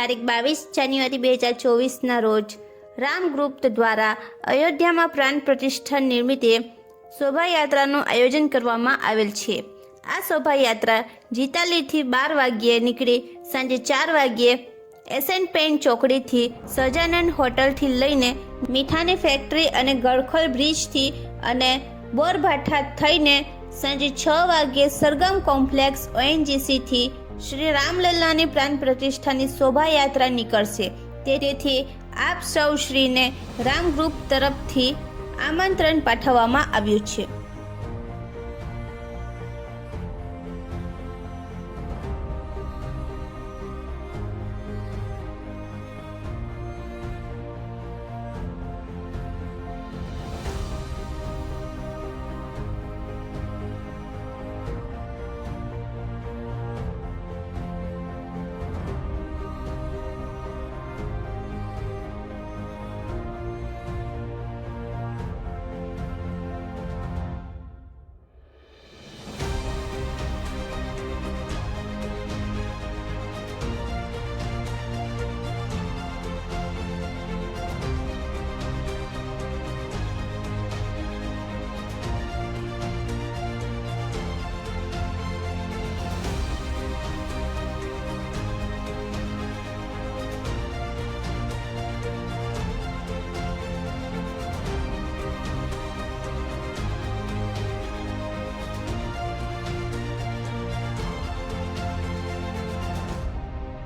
તારીખ 22 જાન્યુઆરી 2024ના રોજ રામ ગ્રુપ દ્વારા અયોધ્યામાં પ્રાણ પ્રતિષ્ઠા નિમિત્તે શોભાયાત્રાનું આયોજન કરવામાં આવેલ છે। આ શોભાયાત્રા જીતાલીથી 12 વાગ્યે નીકળી સાંજે 4 વાગ્યે એસએન પેન્ટ ચોકડીથી સહજાનંદ હોટલથી લઈને મીઠાની ફેક્ટરી અને ગળખોલ બ્રિજથી અને બોરભાઠા થઈને સાંજે 6 વાગ્યે સરગમ કોમ્પ્લેક્સ ઓએનજીસીથી શ્રી રામલલ્લાની પ્રાણ પ્રતિષ્ઠાની શોભાયાત્રા નીકળશે। તેથી આપ સૌ શ્રીને રામ ગ્રુપ તરફથી આમંત્રણ પાઠવવામાં આવ્યું છે।